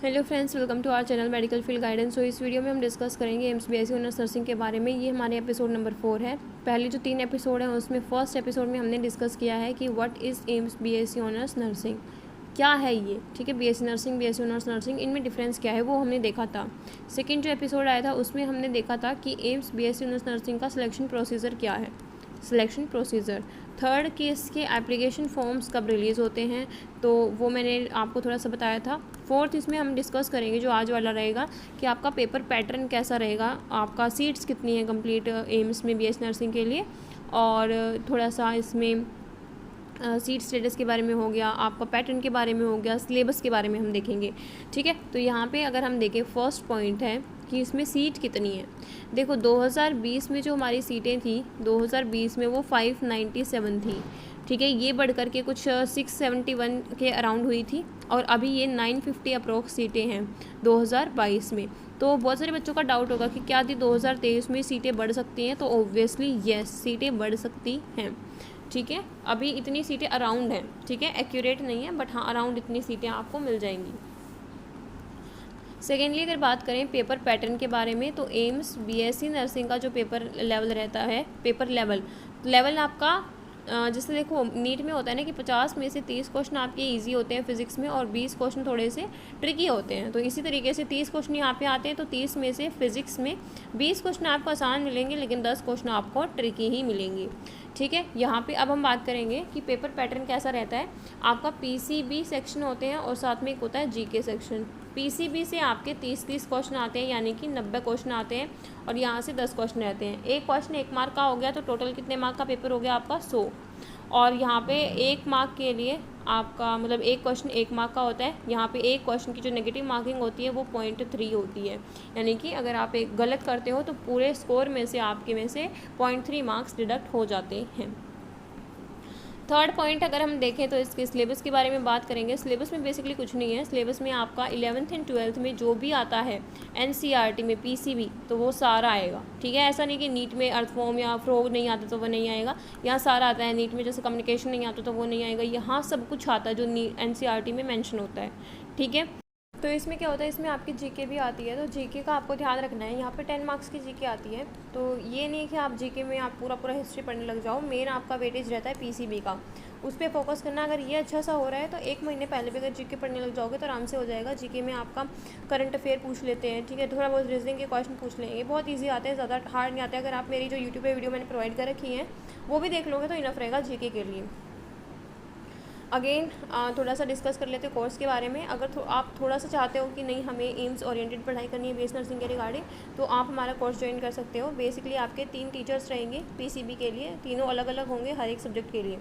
Hello friends, welcome to our channel medical field guidance. इस video में हम discuss करेंगे एम्स बीएससी ऑनर्स नर्सिंग के बारे में। ये हमारे एपिसोड नंबर 4 है। पहले जो 3 एपिसोड हैं उसमें फर्स्ट एपिसोड में हमने डिस्कस किया है कि what is AIIMS BSc honours nursing, क्या है ये, ठीक है। BSc nursing, BSc honours nursing, इनमें डिफरेंस क्या है वो हमने देखा था। सेकेंड जो एपिसोड आया था उसमें हमने देखा था कि एम्स बीएससी ऑनर्स नर्सिंग का सिलेक्शन प्रोसीजर क्या है, सिलेक्शन प्रोसीजर। थर्ड कि इसके एप्लीकेशन फॉर्म्स कब रिलीज़ होते हैं, तो वो मैंने आपको थोड़ा सा बताया था। फोर्थ इसमें हम डिस्कस करेंगे जो आज वाला रहेगा कि आपका पेपर पैटर्न कैसा रहेगा, आपका सीट्स कितनी है कंप्लीट एम्स में बीएससी नर्सिंग के लिए, और थोड़ा सा इसमें सीट स्टेटस के बारे में हो गया, आपका पैटर्न के बारे में हो गया, सिलेबस के बारे में हम देखेंगे, ठीक है। तो यहाँ पे अगर हम देखें फर्स्ट पॉइंट है कि इसमें सीट कितनी है। देखो 2020 में जो हमारी सीटें थी, 2020 में वो 597 थी, ठीक है। ये बढ़ कर के कुछ 671 के अराउंड हुई थी, और अभी ये 950 अप्रोक्स सीटें हैं 2022 में। तो बहुत सारे बच्चों का डाउट होगा कि क्या थी 2023 में सीटें बढ़ सकती हैं, तो ऑब्वियसली येस, सीटें बढ़ सकती हैं, ठीक है। अभी इतनी सीटें अराउंड हैं, ठीक है, एक्यूरेट नहीं है बट हाँ अराउंड इतनी सीटें आपको मिल जाएंगी। सेकेंडली अगर बात करें पेपर पैटर्न के बारे में, तो एम्स बीएससी नर्सिंग का जो पेपर लेवल रहता है, पेपर लेवल आपका जैसे देखो नीट में होता है ना कि 50 में से 30 क्वेश्चन आपके इजी होते हैं फिजिक्स में, और 20 क्वेश्चन थोड़े से ट्रिकी होते हैं। तो इसी तरीके से 30 क्वेश्चन यहाँ पे आते हैं, तो 30 में से फिजिक्स में 20 क्वेश्चन आपको आसान मिलेंगे, लेकिन 10 क्वेश्चन आपको ट्रिकी ही मिलेंगे, ठीक है। यहाँ पे अब हम बात करेंगे कि पेपर पैटर्न कैसा रहता है। आपका पीसीबी सेक्शन होते हैं और साथ में एक होता है जीके सेक्शन। पीसीबी से आपके 30 क्वेश्चन आते हैं, यानी कि 90 क्वेश्चन आते हैं, और यहाँ से 10 क्वेश्चन रहते हैं। एक क्वेश्चन 1 मार्क का हो गया, तो टोटल कितने मार्क का पेपर हो गया आपका 100। और यहाँ पे 1 मार्क के लिए आपका मतलब एक क्वेश्चन 1 मार्क का होता है। यहाँ पे एक क्वेश्चन की जो नेगेटिव मार्किंग होती है वो 0.3 होती है, यानी कि अगर आप एक गलत करते हो तो पूरे स्कोर में से आपके में से 0.3 मार्क्स डिडक्ट हो जाते हैं। थर्ड पॉइंट अगर हम देखें तो इसके सिलेबस के बारे में बात करेंगे। सिलेबस में बेसिकली कुछ नहीं है। सिलेबस में आपका 11th एंड 12th में जो भी आता है एनसीईआरटी में पीसीबी, तो वो सारा आएगा, ठीक है। ऐसा नहीं कि नीट में अर्थफॉर्म या फ्रोग नहीं आता तो वो नहीं आएगा, यहाँ सारा आता है। नीट में जैसे कम्युनिकेशन नहीं आता तो वो नहीं आएगा, यहाँ सब कुछ आता है जो एनसीईआरटी में मैंशन होता है, ठीक है। तो इसमें क्या होता है, इसमें आपकी जीके भी आती है, तो जीके का आपको ध्यान रखना है। यहाँ पे 10 मार्क्स की जीके आती है, तो ये नहीं कि आप जीके में आप पूरा हिस्ट्री पढ़ने लग जाओ। मेन आपका वेटेज रहता है पीसीबी का, उस पर फोकस करना। अगर ये अच्छा सा हो रहा है तो 1 महीने पहले भी अगर जीके पढ़ने लग जाओगे तो आराम से हो जाएगा। जीके में आपका करंट अफेयर पूछ लेते हैं, ठीक है, थोड़ा बहुत रीजनिंग के क्वेश्चन पूछ लेंगे, बहुत ईजी आते हैं, ज़्यादा हार्ड नहीं आते। अगर आप मेरी जो यूट्यूब पर वीडियो मैंने प्रोवाइड कर रखी है वो भी देख लोगे तो इनफ रहेगा जीके के लिए। अगेन थोड़ा सा डिस्कस कर लेते हैं कोर्स के बारे में। अगर आप थोड़ा सा चाहते हो कि नहीं हमें एम्स ओरिएंटेड पढ़ाई करनी है बीएससी नर्सिंग के रिगार्डिंग, तो आप हमारा कोर्स ज्वाइन कर सकते हो। बेसिकली आपके 3 टीचर्स रहेंगे पीसीबी के लिए, तीनों अलग अलग होंगे हर एक सब्जेक्ट के लिए,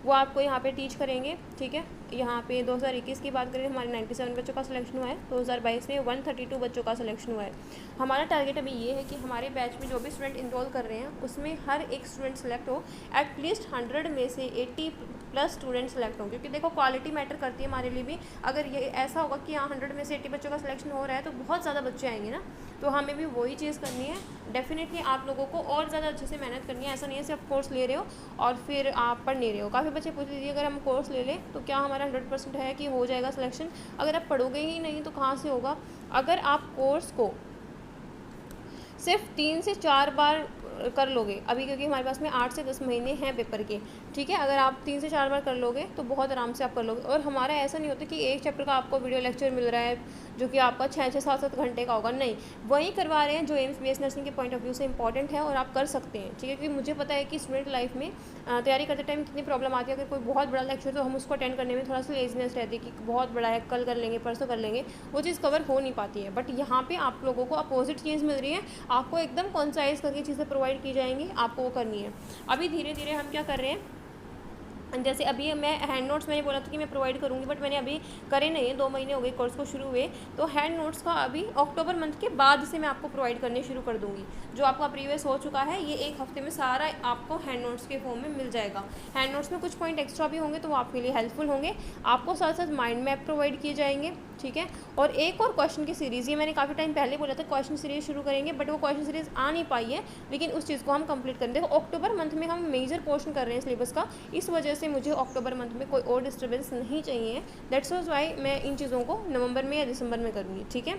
वो आपको यहाँ पे टीच करेंगे, ठीक है। यहाँ पे 2021 की बात करें हमारे 97 बच्चों का सिलेक्शन हुआ है, 2022 में 132 बच्चों का सिलेक्शन हुआ है। हमारा टारगेट अभी ये है कि हमारे बैच में जो भी स्टूडेंट इनरोल कर रहे हैं उसमें हर एक स्टूडेंट सेलेक्ट हो, एटलीस्ट 100 में से 80+ स्टूडेंट सेलेक्ट हों, क्योंकि देखो क्वालिटी मैटर करती है हमारे लिए भी। अगर ये ऐसा होगा कि यहाँ 100 में से 80 बच्चों का सिलेक्शन हो रहा है तो बहुत ज़्यादा बच्चे आएंगे ना, तो हमें भी वही चीज़ करनी है। डेफिनेटली आप लोगों को और ज़्यादा अच्छे से मेहनत करनी है। ऐसा नहीं है सिर्फ कोर्स ले रहे हो और फिर आप पढ़ नहीं रहे हो। काफ़ी बच्चे पूछ लीजिए अगर हम कोर्स ले लें तो क्या हमारा 100% है कि हो जाएगा सिलेक्शन। अगर आप पढ़ोगे ही नहीं तो कहाँ से होगा। अगर आप कोर्स को सिर्फ 3 से 4 बार कर लोगे अभी, क्योंकि हमारे पास में 8 से 10 महीने हैं पेपर के, ठीक है। अगर आप 3 से 4 बार कर लोगे तो बहुत आराम से आप कर लोगे। और हमारा ऐसा नहीं होता कि एक चैप्टर का आपको वीडियो लेक्चर मिल रहा है जो कि आपका 6-6, 7-7 घंटे का होगा, नहीं, वही करवा रहे हैं जो एम्स बीएससी नर्सिंग के पॉइंट ऑफ व्यू से इंपॉर्टेंट है और आप कर सकते हैं, ठीक है। क्योंकि मुझे पता है कि स्टूडेंट लाइफ में तैयारी करते टाइम कितनी प्रॉब्लम आती है। अगर कोई बहुत बड़ा लेक्चर तो हम उसको अटेंड करने में थोड़ा सा लेजीनेस रहती है कि बहुत बड़ा है, कल कर लेंगे, परसों कर लेंगे, वो चीज़ कवर हो नहीं पाती है। बट यहाँ पे आप लोगों को अपोजिट चीज़ मिल रही है, आपको एकदम कॉन्साइज करके चीज़ें प्रोवाइड की जाएंगी, आपको वो करनी है। अभी धीरे धीरे हम क्या कर रहे हैं, जैसे अभी मैं हैंड नोट्स मैंने बोला था कि मैं प्रोवाइड करूँगी, बट मैंने अभी करे नहीं है, 2 महीने हो गए कोर्स को शुरू हुए। तो हैंड नोट्स का अभी अक्टूबर मंथ के बाद से मैं आपको प्रोवाइड करने शुरू कर दूँगी। जो आपका प्रीवियस हो चुका है ये 1 हफ्ते में सारा आपको हैंड नोट्स के फॉर्म में मिल जाएगा। हैंड नोट्स में कुछ पॉइंट एक्स्ट्रा भी होंगे तो वो आपके लिए हेल्पफुल होंगे। आपको साथ साथ माइंड मैप प्रोवाइड किए जाएंगे, ठीक है। और एक और क्वेश्चन की सीरीज़, ये मैंने काफ़ी टाइम पहले बोला था क्वेश्चन सीरीज़ शुरू करेंगे, बट वो क्वेश्चन सीरीज़ आ नहीं पाई है, लेकिन उस चीज़ को हम कंप्लीट करें। देखो अक्टूबर मंथ में हम मेजर पोर्शन कर रहे हैं सिलेबस का, इस वजह से मुझे अक्टूबर मंथ में कोई और डिस्टर्बेंस नहीं चाहिए। दैट्स वाई मैं इन चीज़ों को नवंबर में या दिसंबर में करूँगी, ठीक है।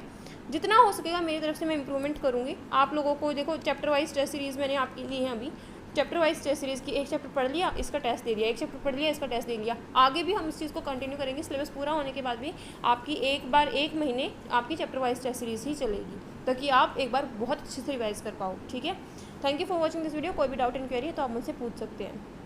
जितना हो सकेगा मेरी तरफ से मैं इंप्रूवमेंट करूँगी आप लोगों को। देखो चैप्टर वाइज टेस्ट सीरीज़ मैंने आपके लिए है, अभी चैप्टर वाइज टेस्ट सीरीज़ की, एक चैप्टर पढ़ लिया इसका टेस्ट दे दिया, एक चैप्टर पढ़ लिया इसका टेस्ट दे लिया। आगे भी हम इस चीज़ को कंटिन्यू करेंगे, सिलेबस पूरा होने के बाद भी आपकी एक महीने आपकी चैप्टर वाइज टेस्ट सीरीज़ ही चलेगी, ताकि आप एक बार बहुत अच्छे से रिवाइज कर पाओ, ठीक है। Thank you for watching this video. कोई भी डाउट इंक्वायरी है तो आप मुझसे पूछ सकते हैं।